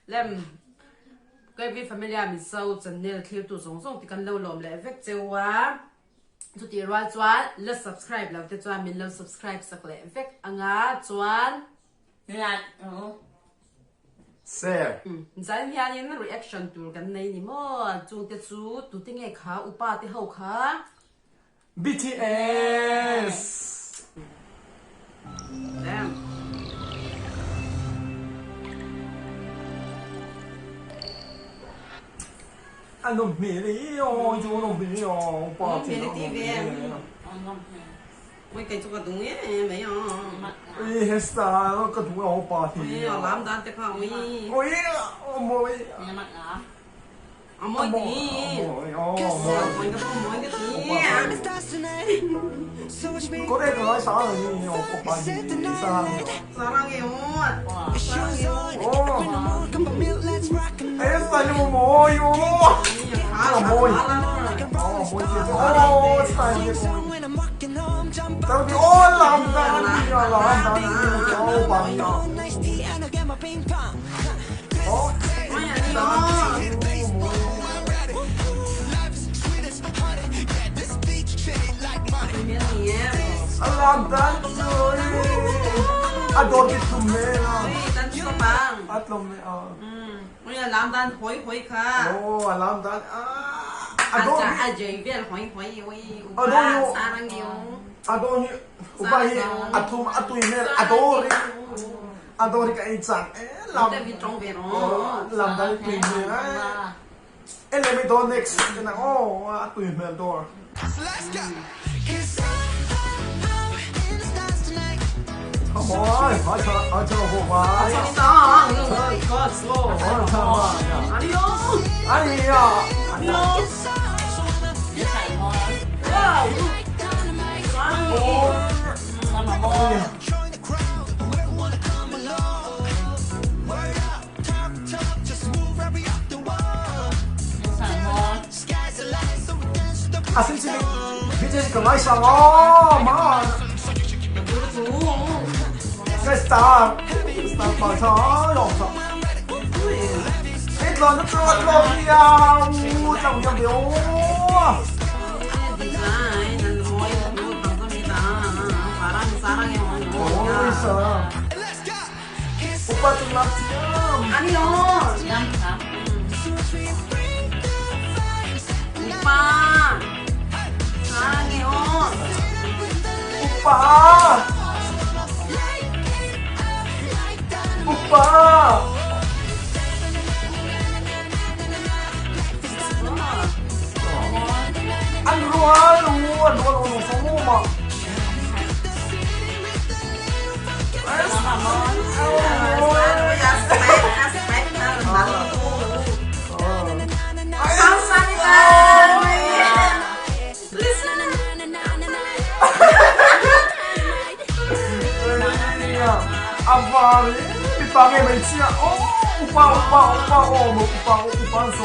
lem cái vi familia mình sau chân nè thiếu tụ sống sống thì cần lâu lòm lại vết châu á tụi chị ra choán lướt subscribe là tụi choán mình lướt subscribe sắc lại vết anh á choán là share giải hiện những reaction tour cái này nè mà chung cái chú tụi tiếng nghe khá upa thì hậu khá BTS lem anh non mi đi ôi chú non mi ôi non mi đi TV mấy cái chú cái đúng ấy mấy 이 햇살 그 누가 오빠 이 남자한테 가 위. 오이 어머 nhà mặt ngõ 어머 니. 그래 그거 사랑이 오빠 사랑해요 사랑해요. 햇살이 뭐요 뭐지 사랑해 저기 올라온다니야 오빠야 Adoro que tu me Dan cho bằng. Atlome Bây giờ làm dan hối hối cả. Oh alam dan Adoro 아재 bien hối hối ôi. 사랑해요. Adoro 오빠이 아톰 아토이메 adoro adoro cái chẳng làm Làm việc trong việc nó. làm dan tùy me elementor next cái nào tùy me door ôi hỏi cho bộ bài 있어. 이거 slow. 잠깐만 아니요. 아니야 아니요. để xài thôi 와우. sao mà mua xài thôi 아 심심해 BTS 그만 있어 마 cái star bảo cho rồi cái con nó trơn luôn nhau trong trong biểu 디자인 난 뭐에 감사합니다. 사랑해요. ôi sợ 오빠 좀 납치야 아니요. năm hả 오빠. 사랑해요. 오빠 오빠 ăn luôn sống luôn mà 아빠 밑방에 멸치야 오빠 뭐 오빠 써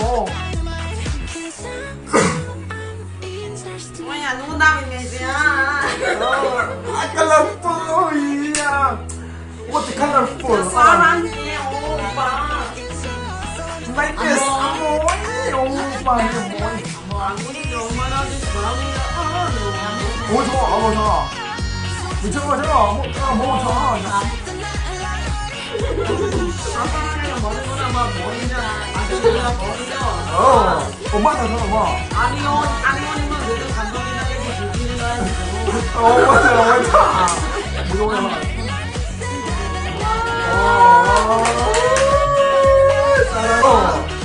뭐야 누구 남이 매지야 colorful이야 what the colorful 사랑해 오빠 like this 오빠 뭐 아무리 얼마나 사랑해 뭐 좋아 미쳐봐 뭐 좋아 사랑해는 머리보다 막 머리냐 아니면 머리냐 엄마가 뭐 아니면 요즘 감독이나 해서 즐기는 거야 맞아 무서워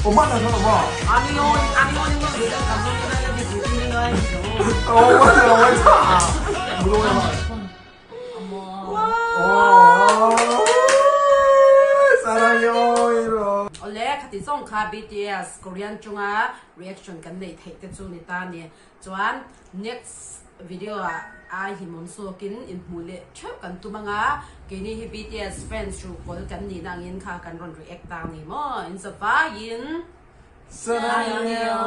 엄마가 뭐 아니면 요즘 감독이나 해서 즐기는 거야 맞아 무서워 사랑해요 이런 원래 같이 송카 BTS Korean 중아 reaction kan nei thei te chu ni ta ni chuan next video a hi mon so kin in hmule thep kan tumanga kini hi BTS fans chu kol kan ni nangin kha kan ron react ta ni mo in sa va in 사랑해요